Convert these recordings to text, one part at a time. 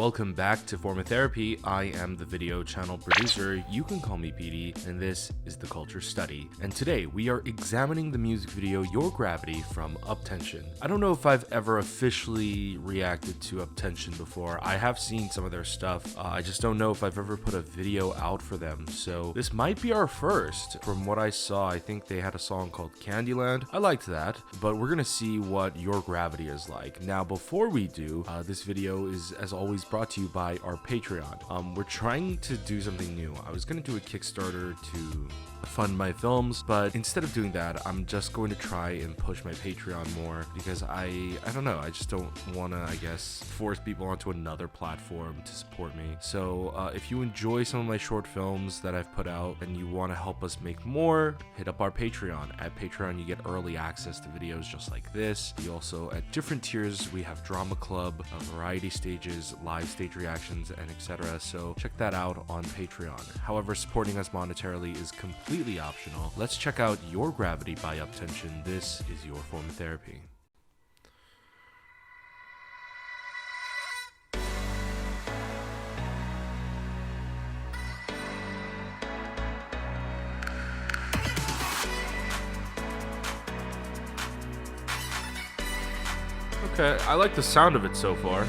welcome back to Form of Therapy. I am the video channel producer, you can call me PD, and this is the Culture Study. And today we are examining the music video Your Gravity from UP10TION. I don't know if I've ever officially reacted to UP10TION before. I have seen some of their stuff. I just don't know if I've ever put a video out for them. So this might be our first. From what I saw, I think they had a song called Candyland. I liked that, but we're gonna see what Your Gravity is like. Now, before we do, this video is, as always, brought to you by our Patreon. We're trying to do something new. I was gonna do a Kickstarter to fund my films, but instead of doing that, I'm just going to try and push my Patreon more because I don't know, I just don't want to, I guess, force people onto another platform to support me. So if you enjoy some of my short films that I've put out and you want to help us make more, hit up our Patreon. At Patreon, you get early access to videos just like this. You also, at different tiers, we have drama club, variety stages, live stage reactions, and etc. So check that out on Patreon. However, supporting us monetarily is completely optional. Let's check out Your Gravity by UP10TION. This is your form of therapy. Okay, I like the sound of it so far.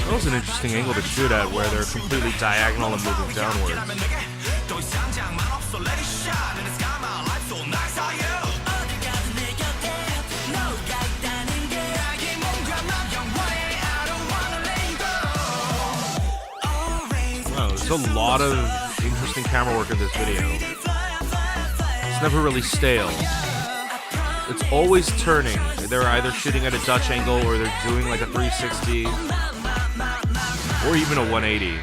That was an interesting angle to shoot at, where they're completely diagonal and moving downwards. Wow, there's a lot of interesting camera work in this video. It's never really stale. It's always turning. They're either shooting at a Dutch angle or they're doing like a 360 or even a 180.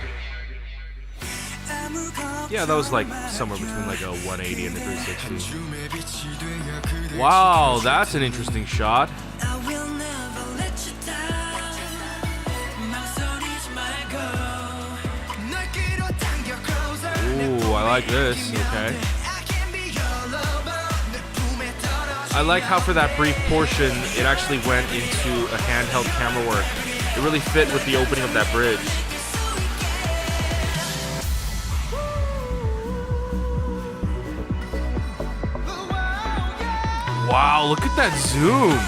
Yeah, that was like somewhere between like a 180 and a 360. Wow, that's an interesting shot. Ooh, I like this. Okay. I like how for that brief portion, it actually went into a handheld camera work. It really fit with the opening of that bridge. Wow, look at that zoom.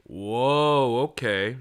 Whoa, okay.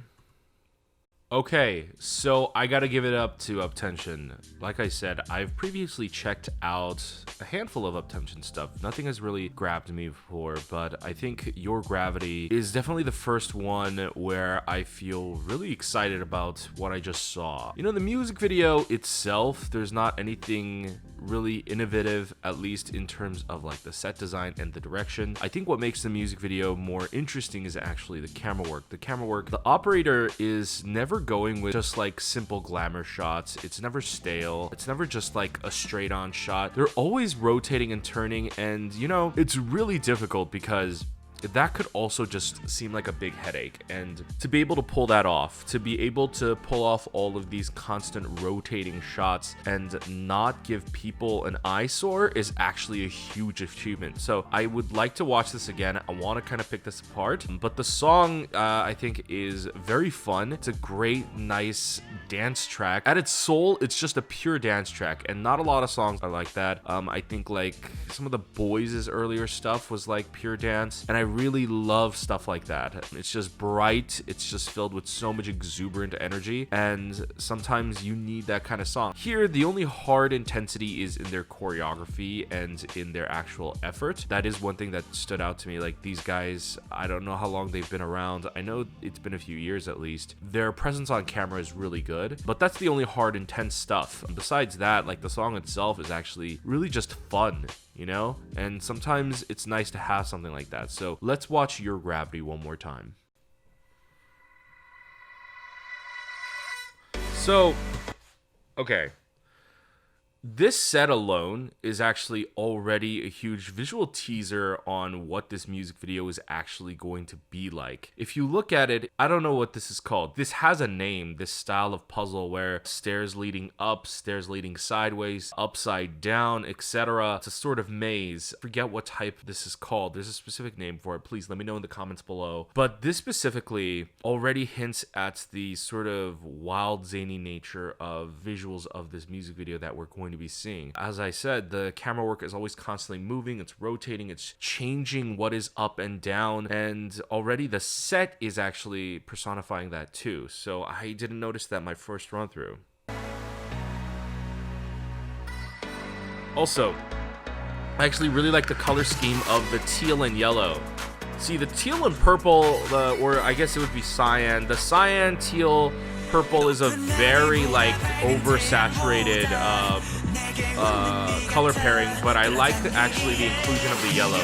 Okay, so I gotta give it up to UP10TION. Like I said, I've previously checked out a handful of UP10TION stuff. Nothing has really grabbed me before, but I think Your Gravity is definitely the first one where I feel really excited about what I just saw. You know, the music video itself, there's not anything really innovative, at least in terms of like the set design and the direction. I think what makes the music video more interesting is actually the camera work. The operator is never going with just like simple glamour shots. It's never stale. It's never just like a straight on shot. They're always rotating and turning, and you know, it's really difficult because that could also just seem like a big headache. And to be able to pull that off, to be able to pull off all of these constant rotating shots and not give people an eyesore is actually a huge achievement. So I would like to watch this again. I want to kind of pick this apart, but the song I think is very fun. It's a great, nice dance track. At its soul, it's just a pure dance track, and not a lot of songs are like that. I think like some of the Boys' earlier stuff was like pure dance, and I really love stuff like that. It's just bright, it's just filled with so much exuberant energy, and sometimes you need that kind of song. Here, the only hard intensity is in their choreography and in their actual effort. That is one thing that stood out to me. Like, these guys, I don't know how long they've been around. I know it's been a few years at least. Their presence on camera is really good, but that's the only hard, intense stuff. Besides that, like, the song itself is actually really just fun, you know? And sometimes it's nice to have something like that. So let's watch Your Gravity one more time. So, okay. This set alone is actually already a huge visual teaser on what this music video is actually going to be like. If you look at it, I don't know what this is called. This has a name, this style of puzzle where stairs leading up, stairs leading sideways, upside down, etc. It's a sort of maze. I forget what type this is called. There's a specific name for it. Please let me know in the comments below. But this specifically already hints at the sort of wild, zany nature of visuals of this music video that we're going to be seeing. As I said, the camera work is always constantly moving, it's rotating, it's changing what is up and down, and already the set is actually personifying that too. So I didn't notice that my first run through. Also, I actually really like the color scheme of the teal and yellow. See, the teal and purple, or I guess it would be cyan. The cyan, teal, purple is a very like oversaturated color pairing, but I like actually the inclusion of the yellow.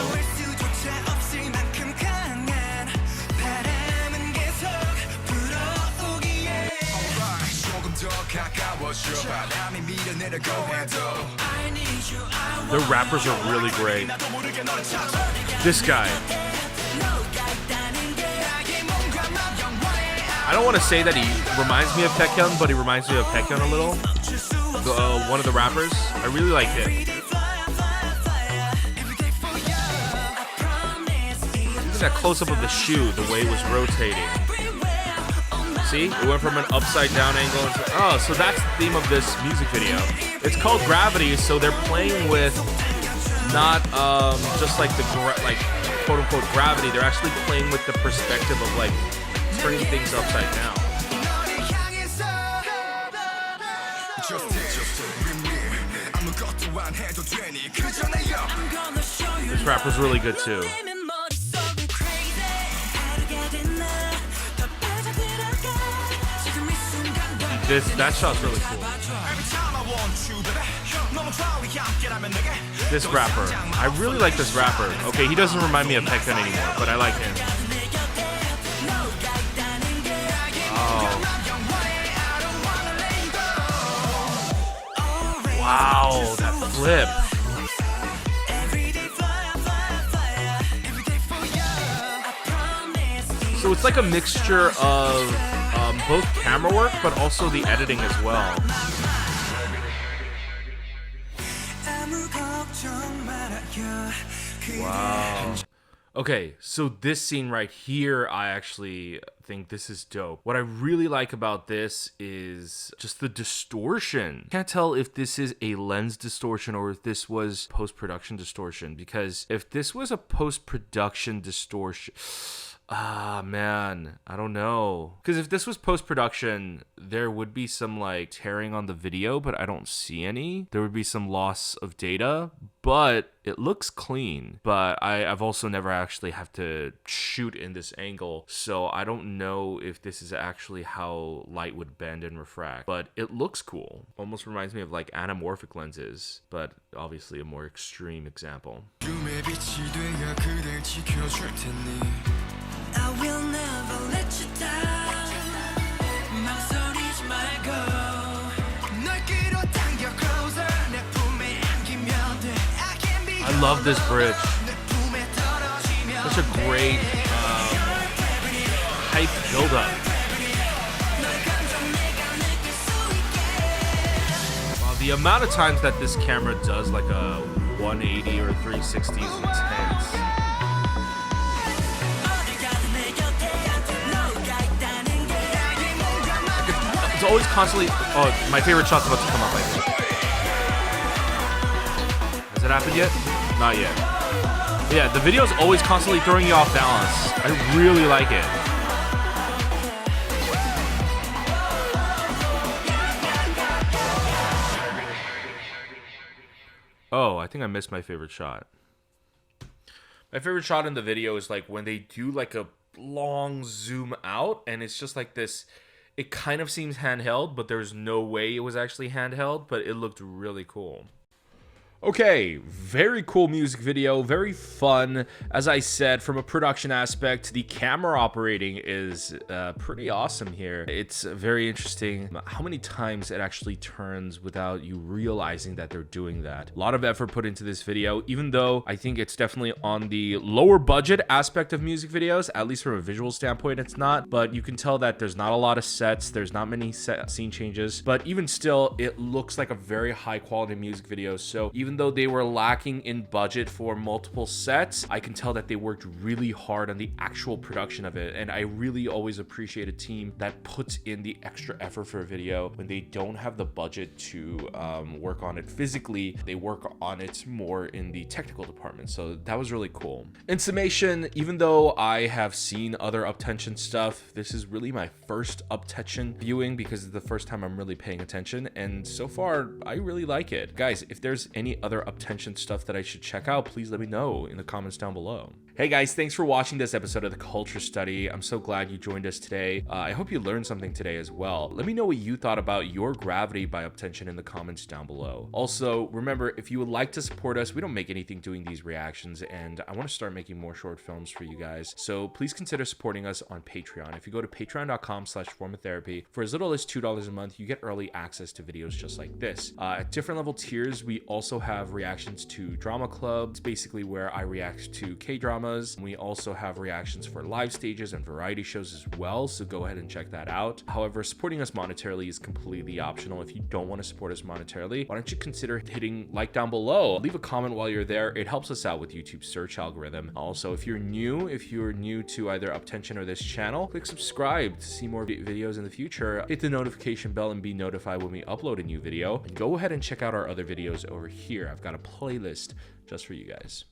The rappers are really great. This guy, I don't want to say that he reminds me of TION, but he reminds me of TION a little. One of the rappers. I really like it. Even that close-up of the shoe, the way it was rotating. See? It went from an upside-down angle into... Oh, so that's the theme of this music video. It's called Gravity, so they're playing with not just like the quote-unquote gravity. They're actually playing with the perspective of like turning things upside down. This rapper's really good too. That shot's really cool. This rapper, I really like this rapper. Okay, he doesn't remind me of TION anymore, but I like him. Wow, that flip. So it's like a mixture of both camera work, but also the editing as well. Wow. Okay, so this scene right here, I actually think this is dope. What I really like about this is just the distortion. Can't tell if this is a lens distortion or if this was post-production distortion, because if this was a post-production distortion... Ah, man, I don't know. Because if this was post-production, there would be some, like, tearing on the video, but I don't see any. There would be some loss of data, but it looks clean. But I've also never actually have to shoot in this angle, so I don't know if this is actually how light would bend and refract, but it looks cool. Almost reminds me of like anamorphic lenses, but obviously a more extreme example. I will never let you down. I love this bridge. Such a great hype buildup. The amount of times that this camera does like a 180 or 360 is intense. It's always constantly. Oh, my favorite shot's about to come up, I think. Has it happened yet? Not yet. But yeah, the video is always constantly throwing you off balance. I really like it. Oh, I think I missed my favorite shot. My favorite shot in the video is like when they do like a long zoom out and it's just like this. It kind of seems handheld, but there's no way it was actually handheld, but it looked really cool. Okay, very cool music video, very fun. As I said, from a production aspect, the camera operating is pretty awesome here. It's very interesting how many times it actually turns without you realizing that they're doing that. A lot of effort put into this video, even though I think it's definitely on the lower budget aspect of music videos, at least from a visual standpoint, it's not. But you can tell that there's not a lot of sets, there's not many scene changes, but even still, it looks like a very high quality music video. So even though they were lacking in budget for multiple sets, I can tell that they worked really hard on the actual production of it. And I really always appreciate a team that puts in the extra effort for a video when they don't have the budget to work on it physically. They work on it more in the technical department. So that was really cool. In summation, even though I have seen other UP10TION stuff, this is really my first UP10TION viewing because it's the first time I'm really paying attention. And so far, I really like it. Guys, if there's any other UP10TION stuff that I should check out, please let me know in the comments down below. Hey guys, thanks for watching this episode of the Culture Study. I'm so glad you joined us today. I hope you learned something today as well. Let me know what you thought about Your Gravity by UP10TION in the comments down below. Also, remember, if you would like to support us, we don't make anything doing these reactions, and I want to start making more short films for you guys. So please consider supporting us on Patreon. If you go to patreon.com/formatherapy, for as little as $2 a month, you get early access to videos just like this. At different level tiers, we also have reactions to Drama Club. It's basically where I react to K-dramas. We also have reactions for live stages and variety shows as well, so go ahead and check that out. However, supporting us monetarily is completely optional. If you don't want to support us monetarily, why don't you consider hitting like down below? Leave a comment while you're there. It helps us out with YouTube's search algorithm. Also, if you're new to either UP10TION or this channel, click subscribe to see more videos in the future. Hit the notification bell and be notified when we upload a new video. And go ahead and check out our other videos over here. I've got a playlist just for you guys.